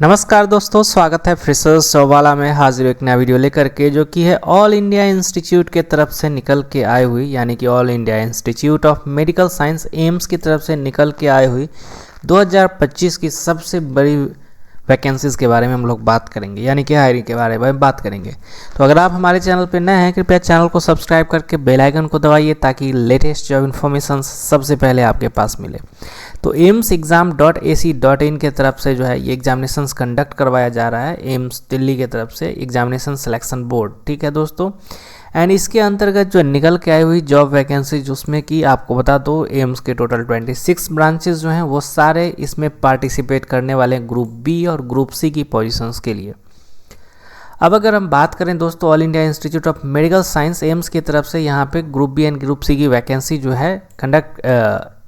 नमस्कार दोस्तों, स्वागत है फ्रेशर्स वाला में हाजिर एक नया वीडियो लेकर के, जो कि है ऑल इंडिया इंस्टीट्यूट के तरफ से निकल के आई हुई, यानी कि all India Institute of Medical Science AIIMS की तरफ से निकल के आई हुई 2025 की सबसे बड़ी वैकेंसीज़ के बारे में हम लोग बात करेंगे, यानी कि हायरिंग के बारे में बात करेंगे। तो अगर आप हमारे चैनल पर नए हैं, कृपया चैनल को सब्सक्राइब करके बेल आइकन को दबाइए ताकि लेटेस्ट जॉब इन्फॉर्मेशन सबसे पहले आपके पास मिले। तो AIIMSexam.ac.in के तरफ से जो है ये एग्जामिनेशंस कंडक्ट करवाया जा रहा है, एम्स दिल्ली के तरफ से एग्जामिनेशन सिलेक्शन बोर्ड, ठीक है दोस्तों। एंड इसके अंतर्गत जो निकल के आई हुई जॉब वैकेंसीज, उसमें कि आपको बता दो एम्स के टोटल 26 ब्रांचेस जो हैं वो सारे इसमें पार्टिसिपेट करने वाले हैं ग्रुप बी और ग्रुप सी की पोजीशंस के लिए। अब अगर हम बात करें दोस्तों, All India Institute of Medical Science AIIMS की तरफ से यहाँ पे group B and group C की वैकेंसी जो है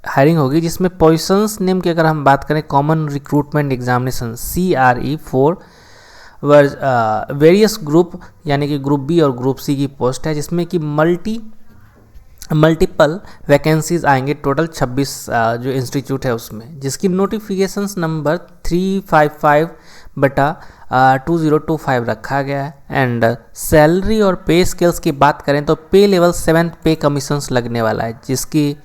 हायरिंग होगी, जिसमें पोजीशंस नेम की अगर हम बात करें, common recruitment examination CRE for various group, यानी कि ग्रुप बी और ग्रुप सी की पोस्ट है, जिसमें कि मल्टीपल वैकेंसीज आएंगे। टोटल 26 जो इंस्टीट्यूट है उसमें, जिसकी नोटिफिकेशंस नंबर 355/2025 रखा गया है। एंड सैलरी और पे स्केल्स की बात करें तो पे लेवल 7 पे कमीशंस लगने वाला है, जिसकी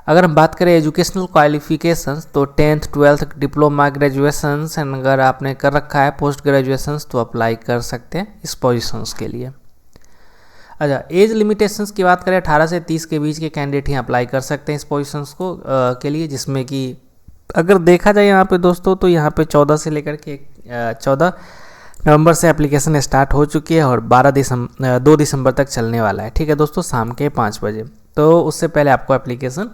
अगर हम बात करें एजुकेशनल क्वालिफिकेशंस तो 10th 12th diploma graduations, and अगर आपने कर रखा है पोस्ट ग्रेजुएशंस तो अप्लाई कर सकते हैं इस पोजीशंस के लिए। अच्छा, एज लिमिटेशंस की बात करें 18 से 30 के बीच के कैंडिडेट ही अप्लाई कर सकते हैं इस पोजीशंस को के लिए, जिसमें कि अगर देखा जाए यहाँ पे दोस्तों तो यहाँ पे 14 से लेकर के 14 नवंबर से एप्लीकेशन स्टार्ट हो चुकी है और 2 दिसंबर तक चलने वाला है, ठीक है दोस्तों, शाम के 5 बजे। तो उससे पहले आपको एप्लीकेशन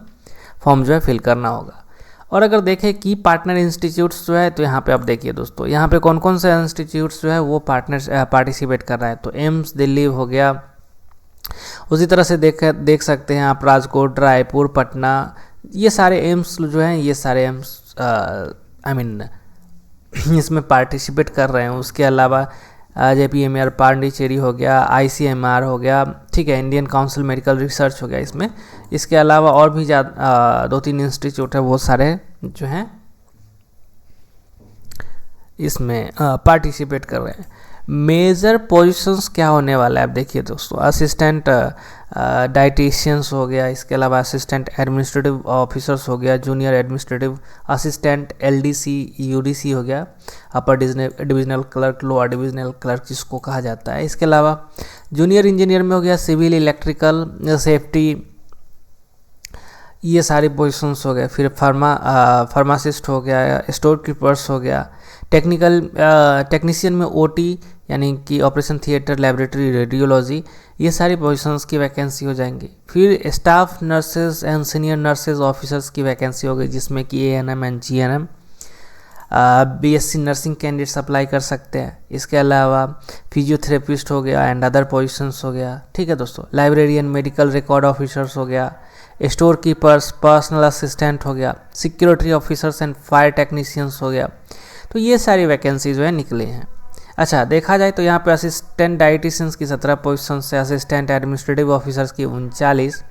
फॉर्म जो है फिल करना होगा। और अगर देखें की पार्टनर इंस्टीट्यूट्स जो है, तो यहाँ पे आप देखिए दोस्तों, यहाँ पे कौन कौन से इंस्टीट्यूट्स जो है वो पार्टिसिपेट कर रहा है। तो एम्स दिल्ली हो गया, उसी तरह से देख सकते हैं आप राजकोट, रायपुर, पटना, ये सारे एम्स जो हैं, ये सारे एम्स इसमें पार्टिसिपेट कर रहे हैं। उसके अलावा JPMR पांडिचेरी हो गया, ICMR हो गया, ठीक है, इंडियन काउंसिल मेडिकल रिसर्च हो गया इसमें। इसके अलावा और भी 2-3 इंस्टीट्यूट है, वो सारे जो हैं इसमें पार्टिसिपेट कर रहे हैं। मेजर पोजीशंस क्या होने वाला है आप देखिए दोस्तों, असिस्टेंट डाइटिशियंस हो गया, इसके अलावा असिस्टेंट एडमिनिस्ट्रेटिव ऑफिसर्स हो गया, junior administrative assistant LDC UDC हो गया, upper divisional clerk, lower divisional clerk जिसको कहा जाता है। इसके अलावा जूनियर इंजीनियर में हो गया सिविल, इलेक्ट्रिकल, सेफ्टी, ये सारी पोजीशंस हो गए। फिर फार्मासिस्ट हो गया, स्टोर कीपर्स हो गया, टेक्नीशियन में OT यानी कि ऑपरेशन थिएटर, लेबोरेटरी, रेडियोलॉजी, ये सारी पोजीशंस की वैकेंसी हो जाएंगी। फिर staff nurses and senior nurses officers की वैकेंसी हो गई, जिसमें कि ANM and GNM BSc nursing candidates apply कर सकते हैं। इसके अलावा फिजियोथेरेपिस्ट हो गया एंड अदर पोजीशंस हो गया, ठीक है दोस्तों। लाइब्रेरियन, मेडिकल रिकॉर्ड ऑफिसर्स हो गया, स्टोर कीपर्स, पर्सनल असिस्टेंट हो गया, security officers and fire technicians हो गया। तो ये सारी वैकेंसी जो है निकले हैं। अच्छा, देखा जाए तो यहाँ पे असिस्टेंट डाइटिशियंस की 17 पोजीशन से, असिस्टेंट एडमिनिस्ट्रेटिव ऑफिसर्स की 39,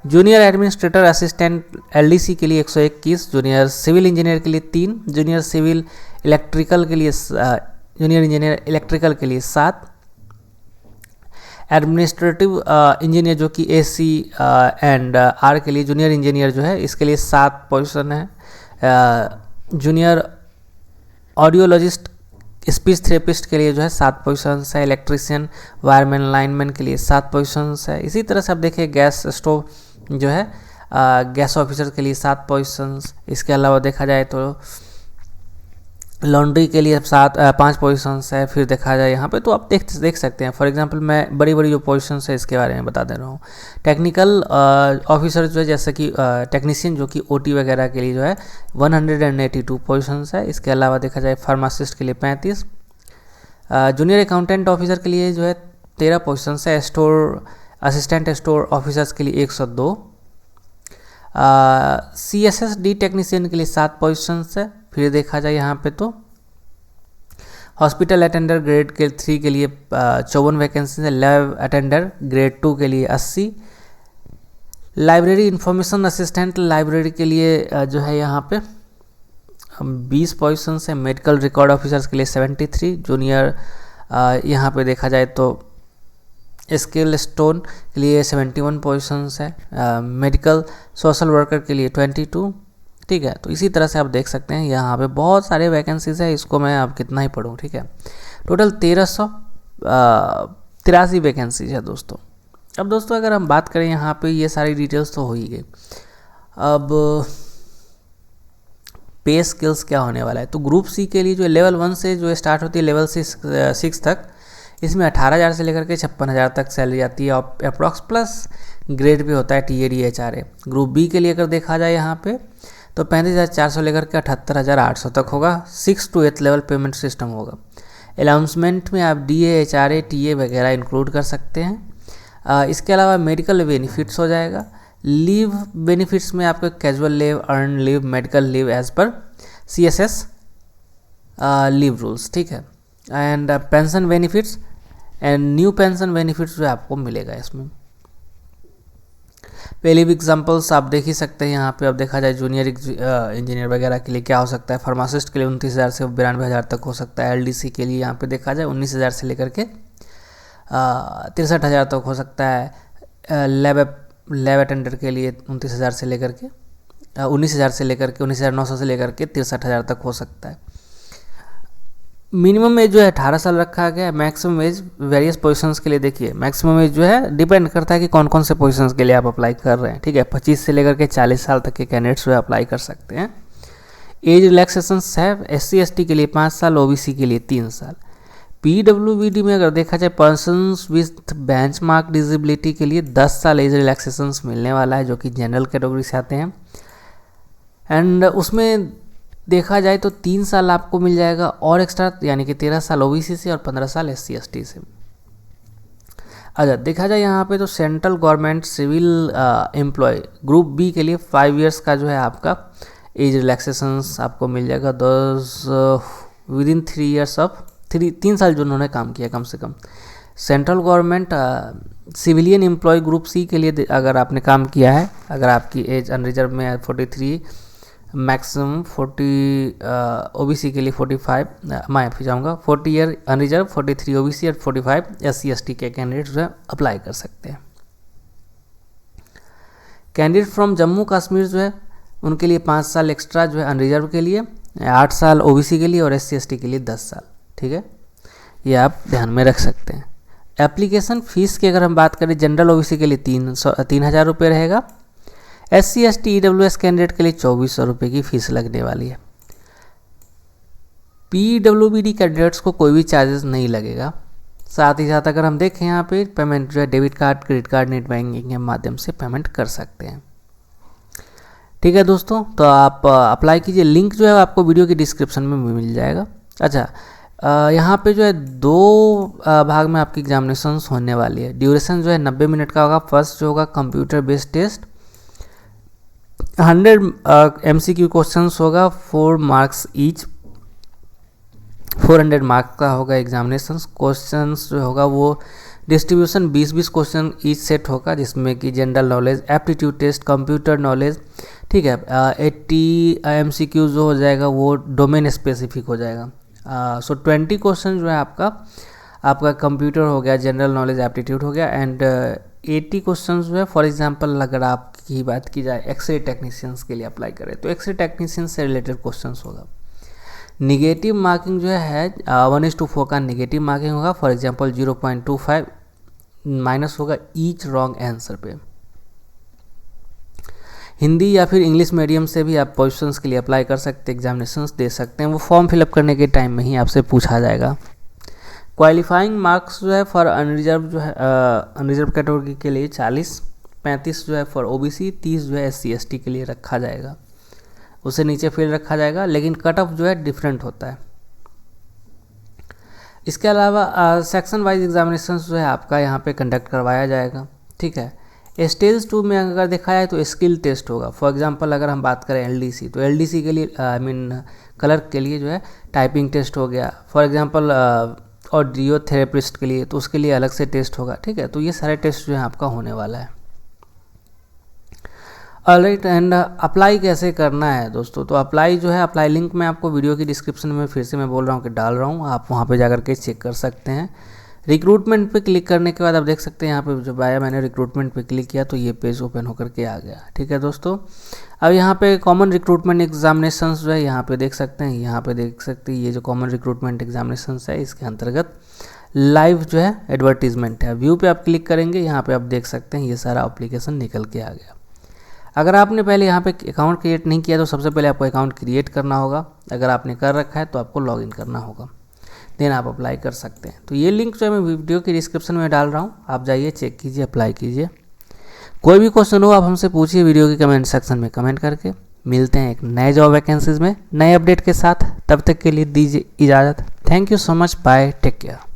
जूनियर एडमिनिस्ट्रेटर असिस्टेंट LDC के लिए 121, जूनियर सिविल इंजीनियर के लिए 3, जूनियर सिविल इलेक्ट्रिकल के लिए जूनियर इंजीनियर इलेक्ट्रिकल के लिए 7, एडमिनिस्ट्रेटिव इंजीनियर जो कि AC एंड R के लिए, जूनियर इंजीनियर जो है इसके लिए 7 पोजीशन है, जूनियर ऑडियोलॉजिस्ट स्पीच थेरेपिस्ट के लिए जो है 7 पोजीशंस है, इलेक्ट्रीशियन, वायरमैन, लाइनमैन के लिए 7 पोजीशंस है। इसी तरह से आप देखिए गैस स्टोव जो है गैस ऑफिसर के लिए 7 पोजीशंस। इसके अलावा देखा जाए तो लॉन्ड्री के लिए 5 पोजीशंस है। फिर देखा जाए यहाँ पे तो आप देख सकते हैं, फॉर एग्जांपल मैं बड़ी जो पोजीशंस है इसके बारे में बता दे रहा हूँ। टेक्निकल ऑफिसर जो है, जैसे कि टेक्नीशियन जो कि OT वगैरह के लिए जो है 182 पोजीशंस है। इसके अलावा देखा जाए फार्मासिस्ट के लिए 35, जूनियर अकाउंटेंट ऑफिसर के लिए जो है 13 पोजीशंस है, असिस्टेंट स्टोर ऑफिसर्स के लिए 102, CSSD टेक्नीशियन के लिए 7 पोजीशंस है। फिर देखा जाए यहाँ पे तो हॉस्पिटल अटेंडर ग्रेड 3 के लिए 54 वैकेंसी है, लैब अटेंडर ग्रेड 2 के लिए 80, लाइब्रेरी इंफॉर्मेशन असिस्टेंट लाइब्रेरी के लिए जो है यहाँ पे 20 पोजीशन है। मेडिकल रिकॉर्ड ऑफिसर्स के लिए 73, जूनियर यहाँ पे देखा जाए तो स्किल स्टोन के लिए 71 पोजीशंस है। मेडिकल सोशल वर्कर के लिए 22, ठीक है। तो इसी तरह से आप देख सकते हैं यहाँ पे बहुत सारे वैकेंसीज है, इसको मैं अब कितना ही पढ़ूँ, ठीक है। टोटल 1383 वैकेंसीज है दोस्तों। अब दोस्तों अगर हम बात करें यहाँ पे, ये सारी डिटेल्स तो हो ही गई। अब पे स्किल्स क्या होने वाला है, तो ग्रुप सी के लिए जो लेवल 1 से जो स्टार्ट होती है लेवल 6 तक, इसमें 18,000 से लेकर के 56,000 तक सैलरी आती है। अप्रॉक्स प्लस ग्रेड भी होता है TAD HRA। ग्रुप बी के लिए अगर देखा जाए यहाँ पे तो 35,400 लेकर के 78,800 तक होगा। 6 to 8 लेवल पेमेंट सिस्टम होगा। अलाउंसमेंट में आप DA HRA TA वगैरह इंक्लूड कर सकते हैं। इसके अलावा मेडिकल बेनिफिट्स हो जाएगा। लीव बेनिफिट्स में आपका casual leave, earn leave, medical leave as पर CSS लीव रूल्स, ठीक है। And pension benefits and new pension benefits जो आपको मिलेगा इसमें। पहले भी एग्जांपल्स आप देख ही सकते हैं यहाँ पे। अब देखा जाए जूनियर इंजीनियर वगैरह के लिए क्या हो सकता है, फार्मासिस्ट के लिए 29,000 से 92,000 तक हो सकता है। LDC के लिए यहाँ पे देखा जाए 19,000 से लेकर के 63,000 तक हो सकता है। लैब अटेंडर के लिए 29,000 से लेकर के 19,900 से लेकर के 63,000 तक हो सकता है। मिनिमम एज जो है 18 साल रखा गया है। मैक्सिमम एज वेरियस पोजीशंस के लिए देखिए, मैक्सिमम एज जो है डिपेंड करता है कि कौन कौन से पोजीशंस के लिए आप अप्लाई कर रहे हैं, ठीक है। 25 से लेकर के 40 साल तक के कैंडिडेट्स जो है अप्लाई कर सकते हैं। एज रिलैक्सेशंस है SC ST के लिए 5 साल, OBC के लिए 3 साल। PWBD में अगर देखा जाए पर्सन्स विथ बेंचमार्क डिसेबिलिटी के लिए 10 साल एज रिलैक्सेशंस मिलने वाला है, जो कि जनरल कैटेगरी से आते हैं। एंड उसमें देखा जाए तो 3 साल आपको मिल जाएगा और एक्स्ट्रा, यानी कि 13 साल OBC से और 15 साल SC ST से। अच्छा देखा जाए यहाँ पे तो central government civil employ group B के लिए 5 इयर्स का जो है आपका एज रिलैक्सेशंस आपको मिल जाएगा। विदिन 3 इयर्स ऑफ 3 साल जो उन्होंने काम किया कम से कम। Central government civilian employee group C के लिए अगर आपने काम किया है, अगर आपकी एज अनरिजर्व में 43, मैक्सिमम 40, OBC के लिए 45, माफ़ी चाहूँगा 40 ईयर अनरिजर्व, 43 OBC और 45 SC ST के कैंडिडेट जो है अप्लाई कर सकते हैं। कैंडिडेट फ्रॉम जम्मू कश्मीर जो है उनके लिए 5 साल एक्स्ट्रा जो है अनरिजर्व के लिए, 8 साल OBC के लिए और SC ST के लिए 10 साल, ठीक है। ये आप ध्यान में रख सकते हैं। एप्लीकेशन फ़ीस की अगर हम बात करें, जनरल OBC के लिए 3,000 रुपये रहेगा। SC ST EWS कैंडिडेट के लिए 2,400 रुपये की फ़ीस लगने वाली है। PWBD कैंडिडेट्स को कोई भी चार्जेस नहीं लगेगा। साथ ही साथ अगर हम देखें यहाँ पे पेमेंट जो है debit card, credit card, net banking के माध्यम से पेमेंट कर सकते हैं, ठीक है दोस्तों। तो आप अप्लाई कीजिए, लिंक जो है आपको वीडियो की डिस्क्रिप्शन में मिल जाएगा। अच्छा यहाँ पे जो है 2 भाग में आपकी एग्जामिनेशंस होने वाली है। ड्यूरेशन जो है 90 मिनट का होगा। फर्स्ट जो होगा computer based test, 100 MCQ questions होगा, 4 मार्क्स ईच, 400 मार्क्स का होगा एग्जामिनेशंस। क्वेश्चंस जो होगा वो डिस्ट्रीब्यूशन 20-20 क्वेश्चन ईच सेट होगा, जिसमें कि general knowledge, aptitude test, computer knowledge, ठीक है। 80 MCQ जो हो जाएगा वो डोमेन स्पेसिफिक हो जाएगा। 20 क्वेश्चन जो है आपका कंप्यूटर हो गया, जनरल नॉलेज, एप्टीट्यूड हो गया। एंड 80 क्वेश्चन जो है, फॉर एग्जांपल अगर आपकी बात की जाए एक्सरे टेक्नीशियंस के लिए अप्लाई करें तो एक्सरे टेक्नीशियन से रिलेटेड क्वेश्चन होगा। निगेटिव मार्किंग जो है 1:4 का निगेटिव मार्किंग होगा। फॉर एग्जांपल 0.25 माइनस होगा ईच रॉन्ग आंसर पे। हिंदी या फिर इंग्लिश मीडियम से भी आप पोजीशंस के लिए अप्लाई कर सकते हैं, एग्जामिनेशंस दे सकते हैं। वो फॉर्म फिलअप करने के टाइम में ही आपसे पूछा जाएगा। क्वालिफाइंग मार्क्स जो है फॉर अनरिजर्व जो है अनरिजर्व कैटेगरी के लिए 40, 35 जो है फॉर OBC, 30 जो है SC ST के लिए रखा जाएगा। उससे नीचे फील्ड रखा जाएगा, लेकिन कट ऑफ जो है डिफरेंट होता है। इसके अलावा सेक्शन वाइज एग्जामिनेशन जो है आपका यहाँ पे कंडक्ट करवाया जाएगा, ठीक है। स्टेज 2 में अगर देखा जाए तो स्किल टेस्ट होगा। फॉर एग्जांपल अगर हम बात करें LDC, तो LDC के लिए क्लर्क के लिए जो है टाइपिंग टेस्ट हो गया। फॉर एग्जांपल ऑडियो थेरेपिस्ट के लिए तो उसके लिए अलग से टेस्ट होगा, ठीक है। तो ये सारे टेस्ट जो है आपका होने वाला है। ऑलराइट, एंड अप्लाई कैसे करना है दोस्तों, तो अप्लाई जो है, अप्लाई लिंक मैं आपको वीडियो की डिस्क्रिप्शन में फिर से मैं बोल रहा हूँ कि डाल रहा हूँ, आप वहाँ पे जाकर के चेक कर सकते हैं। रिक्रूटमेंट पे क्लिक करने के बाद आप देख सकते हैं यहाँ पे जब आया मैंने रिक्रूटमेंट पे क्लिक किया तो ये पेज ओपन होकर के आ गया। ठीक है दोस्तों, अब यहाँ पे कॉमन रिक्रूटमेंट एग्जामिनेशंस जो है यहाँ पे देख सकते हैं, यहाँ पे देख सकते हैं ये जो कॉमन रिक्रूटमेंट एग्जामिनेशंस है इसके अंतर्गत लाइव जो है एडवर्टीजमेंट है। व्यू पे आप क्लिक करेंगे, यहाँ पे आप देख सकते हैं ये सारा एप्लीकेशन निकल के आ गया। अगर आपने पहले यहाँ पे अकाउंट क्रिएट नहीं किया तो सबसे पहले आपको अकाउंट क्रिएट करना होगा। अगर आपने कर रखा है तो आपको लॉगिन करना होगा, देन आप अप्लाई कर सकते हैं। तो ये लिंक जो है मैं वीडियो की डिस्क्रिप्शन में डाल रहा हूँ, आप जाइए चेक कीजिए, अप्लाई कीजिए। कोई भी क्वेश्चन हो आप हमसे पूछिए वीडियो के कमेंट सेक्शन में कमेंट करके। मिलते हैं एक नए जॉब वैकेंसीज में नए अपडेट के साथ, तब तक के लिए दीजिए इजाज़त। Thank you so much, bye, take care.